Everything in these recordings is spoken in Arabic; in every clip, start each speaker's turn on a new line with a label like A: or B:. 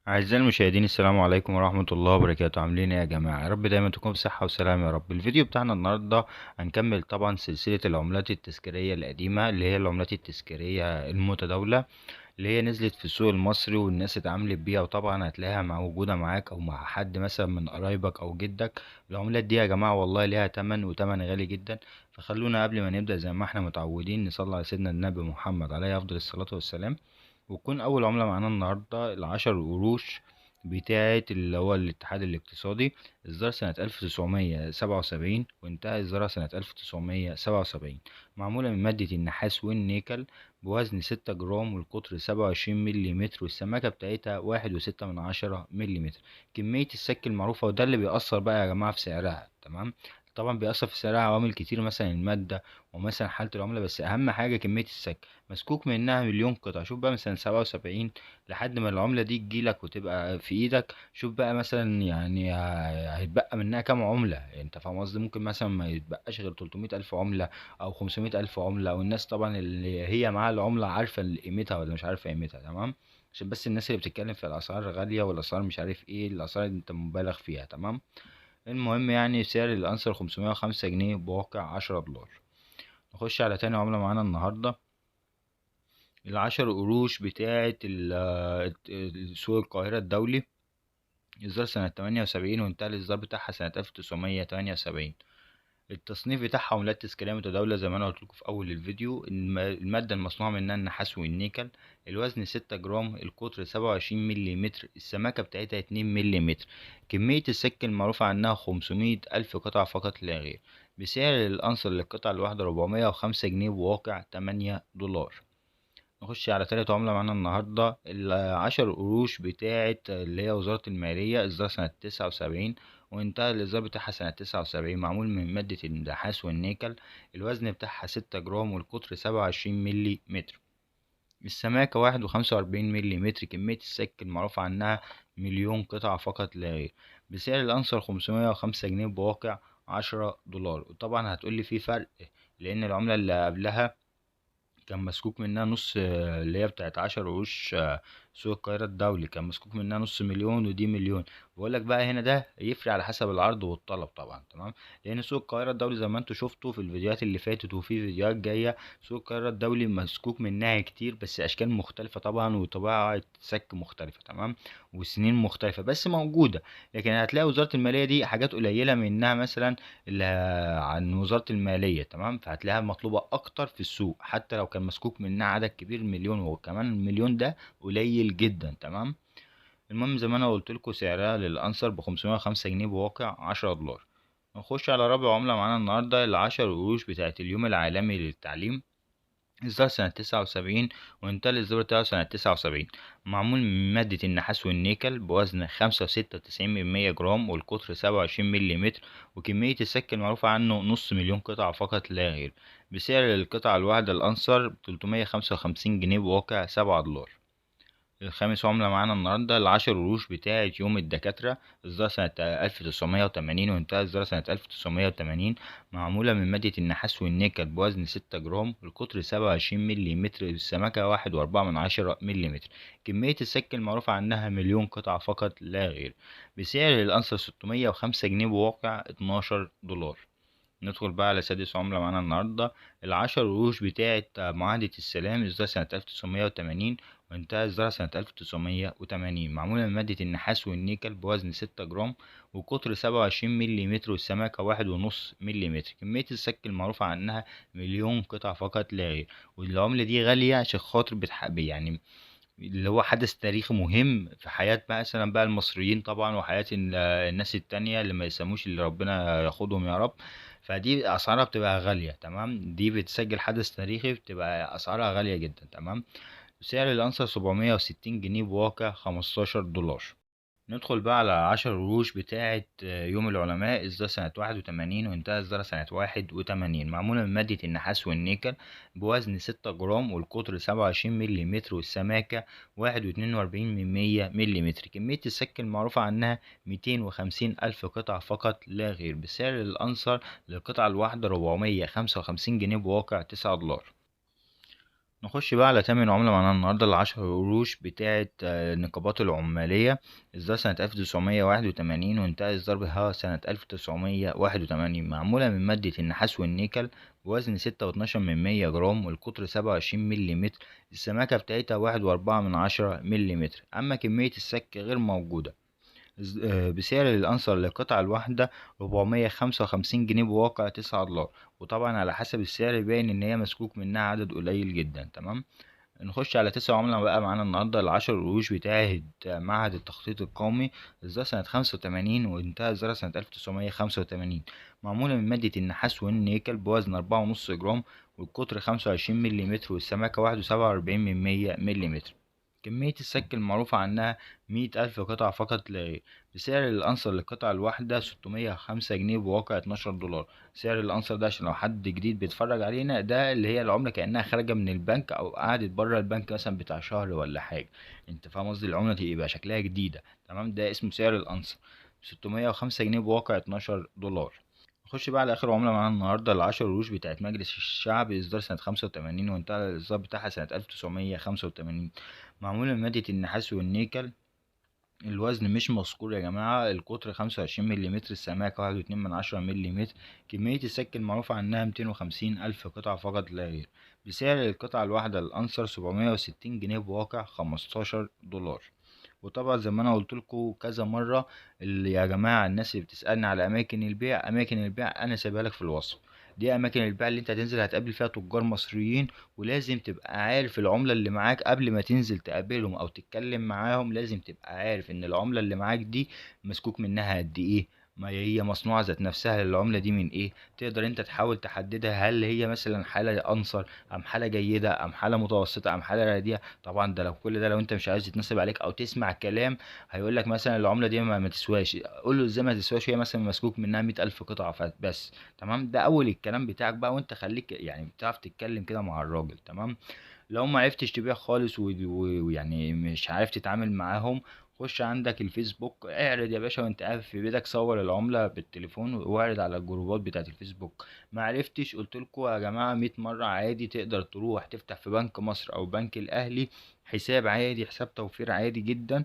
A: أعزائي المشاهدين، السلام عليكم ورحمة الله وبركاته. عاملين ايه يا جماعة؟ يا رب دايما تكونوا بصحة وسلام يا رب. الفيديو بتاعنا النهاردة هنكمل طبعا سلسلة العملات التذكارية القديمة، اللي هي العملات التذكارية المتداولة اللي هي نزلت في السوق المصري والناس اتعاملت بيها، وطبعا هتلاقيها موجودة معاك أو مع حد مثلا من قرايبك أو جدك. العملات دي يا جماعة والله ليها تمن، وتمن غالي جدا. فخلونا قبل ما نبدأ زي ما احنا متعودين نصلي على سيدنا النبي محمد عليه أفضل الصلاة والسلام. وتكون أول عملة معانا النهاردة العشر قروش بتاعة اللي هو الاتحاد الاقتصادي. إصدار سنة 1977 وانتهى إصدارها سنة 1977. معمولة من مادة النحاس والنيكل، بوزن 6 جرام، والقطر 27 ملي متر، والسماكة بتاعتها 1.6 ملي متر. كمية السك المعروفة، وده اللي بيأثر بقى يا جماعة في سعرها. تمام. طبعا بيأثر في سعرها عوامل كتير، مثلا المادة ومثلا حالة العملة، بس أهم حاجة كمية السك. مسكوك منها مليون قطعة. شوف بقى مثلا 77 لحد ما العملة دي تجيلك وتبقى في ايدك. شوف بقى مثلا يعني هيتبقى منها كام عملة. انت فاهم قصدي؟ ممكن مثلا ما يتبقاش غير 300 ألف عملة أو 500 ألف عملة. والناس طبعا اللي هي معاها العملة عارفة قيمتها ولا مش عارفة قيمتها. تمام. عشان بس الناس اللي بتتكلم في الأسعار غالية والأسعار مش عارف ايه، الأسعار انت مبالغ فيها. تمام. المهم يعني سعر الأنصر 505 جنيه بواقع 10 دولار. نخش على تاني عملة معانا النهاردة، ال10 قروش بتاعة سوق القاهرة الدولي. إصدار سنة 78 وانتهى الإصدار بتاعها سنة 1978. التصنيف بتاعها عملات تذكارية متداولة زي ما أنا قلت لكم في أول الفيديو. المادة المصنوعة منها النحاس والنيكل. الوزن 6 جرام، القطر 27 ملي متر، السماكة بتاعتها 2 ملي متر. كمية السك المعروفة عنها 500 ألف قطعة فقط لا غير. بسعر الأنصر للقطعة الواحدة 405 جنيه بواقع 8 دولار. نخش على تالت عملة معانا النهاردة، ال10 قروش بتاعة اللي هي وزارة المالية. إصدار سنة 79 وانتهى الإصدار بتاعها سنة 79. معمول من مادة النحاس والنيكل. الوزن بتاعها 6 جرام، والقطر 27 ملي متر. السماكة 1.45 ملي متر. كمية السك المعروفة عنها مليون قطعة فقط لا غير. بسعر الأنصر 505 جنيه بواقع 10 دولار. وطبعا هتقولي في فرق، لأن العملة اللي قبلها كان مسكوك منها نص، اللي هي بتاعت 10 قروش. سوق القاهرة الدولي كان مسكوك منها نص مليون، ودي مليون. بقولك بقى هنا ده يفرق على حسب العرض والطلب طبعا. تمام. لأن سوق القاهرة الدولي زي ما انتوا شفتوا في الفيديوهات اللي فاتت وفي فيديوهات جاية، سوق القاهرة الدولي مسكوك منها كتير، بس أشكال مختلفة طبعا وطباعة سك مختلفة. تمام. وسنين مختلفة بس موجودة. لكن هتلاقي وزارة المالية دي حاجات قليلة منها، مثلا اللي عن وزارة المالية. تمام. فهتلاقيها مطلوبة أكتر في السوق، حتى لو كان مسكوك منها عدد كبير مليون، وكمان المليون ده قليل جدا. تمام. المهم زي ما أنا قلت لكم سعرها للأنصر ب505 جنيه بواقع 10 دولار. نخش على رابع عملة معانا النهاردة، ال10 قروش بتاعت اليوم العالمي للتعليم. إصدار سنة 79 وانتهى الإصدار بتاعه سنة 79. معمول من مادة النحاس والنيكل، بوزن 5.96 جرام، والقطر 27 ملي متر. وكمية السك المعروفة عنه نص مليون قطعة فقط لا غير. بسعر القطعة الواحدة الأنصر 355 جنيه بواقع 7 دولار. الخامس عملة معانا النهاردة، ال10 قروش بتاعة يوم الدكاترة. إصدار سنة 1980 وانتهى إصدارها سنة 1980. معمولة من مادة النحاس والنيكل، بوزن 6 جرام، القطر 27 ملي متر، السمكة 1.4 ملي متر. كمية السك المعروفة عنها مليون قطعة فقط لا غير. بسعر الأنصر 605 جنيه بواقع 12 دولار. ندخل بقى على سادس عملة معانا النهاردة، ال10 قروش بتاعة معاهدة السلام. إصدار سنة 1980 وانتهى إصدارها سنة 1980. معمولة من مادة النحاس والنيكل، بوزن 6 جرام، وقطر 27 ملي متر، والسماكة 1.5 ملي متر. كمية السك المعروفة عنها مليون قطعة فقط لا غير. والعملة دي غالية عشان خاطر يعني اللي هو حدث تاريخي مهم في حياة مثلا بقى المصريين طبعا، وحياة الناس التانية اللي ما يسموش، اللي ربنا ياخدهم يا رب. فدي أسعارها بتبقى غالية. تمام. دي بتسجل حدث تاريخي، بتبقى أسعارها غالية جدا. تمام. سعر الأنصر 760 جنيه بواقع 15 دولار. ندخل بقى على 10 قروش بتاعة يوم العلماء. إصدار سنة 81 وانتهى إصدارها سنة 81. معمولة من مادة النحاس والنيكل، بوزن 6 جرام، والقطر 27 ملي متر، والسماكة 1.42 ملي متر. كمية السك المعروفة عنها 250 ألف قطعة فقط لا غير. بسعر الأنصر للقطعة الواحدة 455 جنيه بواقع 9 دولار. نخش بقى على تامن عملة معانا النهاردة، ال10 قروش بتاعة النقابات العمالية. إصدار سنة 1981 وانتهى إصدار بها سنة 1981. معمولة من مادة النحاس والنيكل، بوزن 6.12 جرام، والقطر 27 مليمتر. السماكة بتاعتها 1.4 مليمتر. أما كمية السك غير موجودة. بسعر الأنصر للقطعة الواحدة 455 جنيه، بواقع 9 دولار. وطبعا على حسب السعر باين إن هي مسكوك منها عدد قليل جدا. تمام. نخش على 9 عملة بقى معانا النهاردة، ال10 قروش بتاعة معهد التخطيط القومي. إصدار سنة 85 وانتهى إصدارها سنة 1985. معمولة من مادة النحاس والنيكل، بوزن 4.5 جرام، والقطر 25 مليمتر، والسماكة 41 من 100 مليمتر. كمية السك المعروفة عنها 100,000 قطعة فقط لا غير. بسعر الأنصر للقطعة الواحدة 605 جنيه، بواقع 12 دولار. سعر الأنصر ده عشان لو حد جديد بيتفرج علينا، ده اللي هي العملة كأنها خارجة من البنك أو قعدت بره البنك مثلا بتاع شهر ولا حاجة. انت فاهم قصدي؟ العملة دي يبقى شكلها جديدة. تمام. ده اسمه سعر الأنصر، 605 جنيه، بواقع 12 دولار. نخش بقى على آخر عملة معانا النهاردة، ال10 قروش بتاعت مجلس الشعب. إصدار سنة 85 وانتهى الإصدار بتاعها سنة 1985. معمولة من مادة النحاس والنيكل. الوزن مش مذكور يا جماعة. القطر 25 مليمتر، السماكة 1.2 مليمتر. كمية السك المعروفة عنها 250,000 قطعة فقط لا غير. بسعر القطعة الواحدة الأنصر 760 جنيه، بواقع 15 دولار. وطبعا زي ما انا قلت لكم كذا مره، اللي يا جماعه الناس اللي بتسالني على اماكن البيع، اماكن البيع انا سايبها لك في الوصف. دي اماكن البيع اللي انت هتنزل هتقابل فيها تجار مصريين، ولازم تبقى عارف العمله اللي معاك قبل ما تنزل تقابلهم او تتكلم معاهم. لازم تبقى عارف ان العمله اللي معاك دي مسكوك منها قد ايه، ما هي مصنوعه ذات نفسها العمله دي من ايه. تقدر انت تحاول تحددها، هل هي مثلا حاله انصر، ام حاله جيده، ام حاله متوسطه، ام حاله رديئه. طبعا ده لو كل ده، لو انت مش عايز يتنصب عليك او تسمع كلام، هيقول لك مثلا العمله دي ما تسواش. قول له ازاي ما تسواش؟ هي مثلا مسكوك منها 100,000 قطعه بس. تمام. ده اول الكلام بتاعك بقى، وانت خليك يعني بتعرف تتكلم كده مع الراجل. تمام. لو ما عرفتش تبيع خالص ويعني مش عارف تتعامل معاهم، خش عندك الفيسبوك، اعرض يا باشا وانت قاعد في بيتك، صور العملة بالتليفون واعرض على الجروبات بتاعت الفيسبوك. ما عرفتش، قلت لكم يا جماعة 100 مرة، عادي تقدر تروح تفتح في بنك مصر او بنك الاهلي حساب عادي، حساب توفير عادي جدا،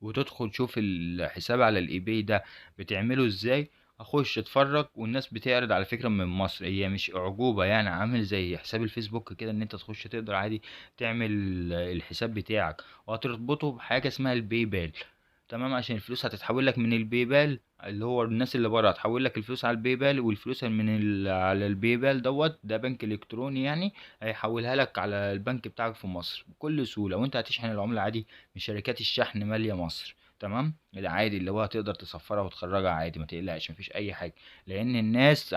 A: وتدخل تشوف الحساب على الاي باي ده بتعمله ازاي. اخش اتفرج، والناس بتعرض على فكرة من مصر، هي مش اعجوبة يعني، عامل زي حساب الفيسبوك كده، ان انت تخش تقدر عادي تعمل الحساب بتاعك، وهتربطه بحاجة اسمها الباي بال. تمام. عشان الفلوس هتتحول لك من الباي بال، اللي هو الناس اللي بره هتحول لك الفلوس على الباي بال، والفلوس على الباي بال ده بنك الكتروني يعني، هيحولها لك على البنك بتاعك في مصر بكل سهولة، وانت هتشحن العملة عادي من شركات الشحن مالية مصر. تمام. العادي اللي هو هتقدر تسفرها وتخرجها عادي، ما تقلقش، مفيش اي حاجه. لان الناس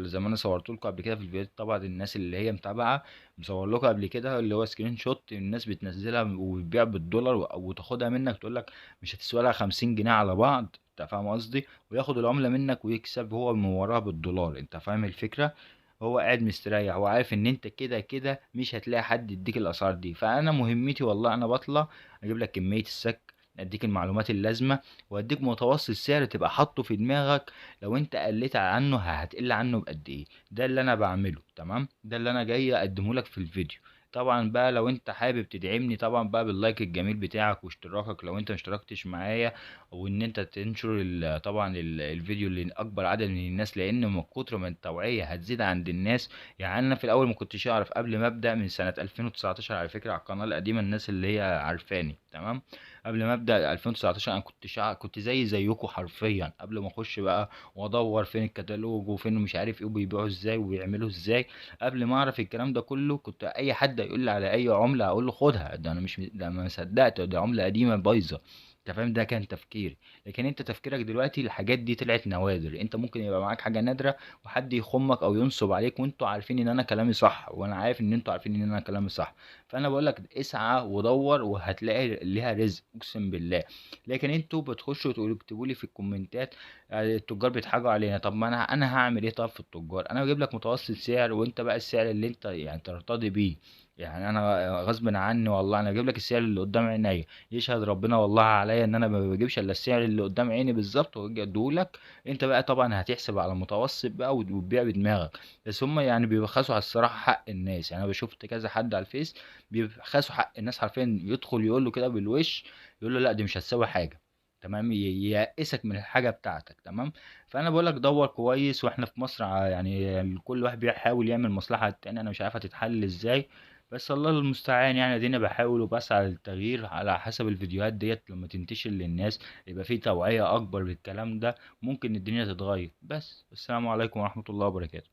A: زي ما انا صورت لكم قبل كده في الفيديو، طبعا الناس اللي هي متابعه مصور لكم قبل كده اللي هو سكرين شوت، الناس بتنزلها وبتبيع بالدولار وتاخدها منك، تقول لك مش هتسوى لها 50 جنيه على بعض. انت فاهم قصدي؟ وياخد العمله منك ويكسب هو من وراها بالدولار. انت فاهم الفكره؟ هو قاعد مستريح وعارف ان انت كده كده مش هتلاقي حد يديك الاسعار دي. فانا مهمتي والله انا بطلع اجيب لك كميه السك، اديك المعلومات اللازمه، واديك متوسط سعر تبقى حاطه في دماغك. لو انت قلت عنه هتقل عنه بقد ايه. ده اللي انا بعمله. تمام. ده اللي انا جاي اقدمه لك في الفيديو. طبعا بقى لو انت حابب تدعمني، طبعا بقى باللايك الجميل بتاعك واشتراكك لو انت مشتركتش معايا، وان انت تنشر طبعا الفيديو لاكبر عدد من الناس، لان من كتر ما التوعية هتزيد عند الناس. يعني انا في الاول ما كنتش اعرف قبل ما ابدا من سنة 2019 على فكرة، على القناة القديمة، الناس اللي هي عارفاني. تمام. قبل ما ابدا 2019 انا كنت زيكم حرفيا، قبل ما اخش بقى وادور فين الكتالوج وفين مش عارف ايه وبيبيعوا ازاي وبيعملوا ازاي. قبل ما اعرف الكلام ده كله، كنت اي حد يقول لي على اي عمله اقول له خدها، ده انا مش ده ما صدقت، ده عمله قديمه بايظه. انت فاهم؟ ده كان تفكيري. لكن انت تفكيرك دلوقتي الحاجات دي طلعت نوادر. انت ممكن يبقى معاك حاجه نادره وحد يخمك او ينصب عليك، وانتوا عارفين ان انا كلامي صح، وانا عارف ان انتوا عارفين ان انا كلامي صح. فانا بقول لك اسعى ودور وهتلاقي ليها رزق، اقسم بالله. لكن انتوا بتخشوا تقولوا اكتبوا لي في الكومنتات التجار بيضحكوا علينا. طب ما انا هعمل ايه؟ طب في التجار انا بجيب لك متوسط سعر، وانت بقى السعر اللي انت يعني ترتضي بيه. يعني انا غصب عني والله انا اجيب لك السعر اللي قدام عينيا، يشهد ربنا والله عليا ان انا ما بجيبش الا السعر اللي قدام عيني بالظبط واجي اديهولك. انت بقى طبعا هتحسب على متوسط بقى وتبيع بدماغك. بس هم يعني بيبخسوا على الصراحه حق الناس، يعني انا شفت كذا حد على الفيس بيبخسوا حق الناس حرفيا، يدخل يقول له كده بالوش، يقول له لا دي مش هتساوي حاجه، تمام، ييأسك من الحاجه بتاعتك، تمام. فانا بقول لك دور كويس، واحنا في مصر يعني كل واحد بيحاول يعمل مصلحه التاني، انا مش عارف هتتحل ازاي. بس الله المستعان، يعني اديني بحاول وبسعى للتغيير على حسب الفيديوهات ديت لما تنتشر للناس، يبقى في توعية اكبر بالكلام ده، ممكن الدنيا تتغير. بس السلام عليكم ورحمة الله وبركاته.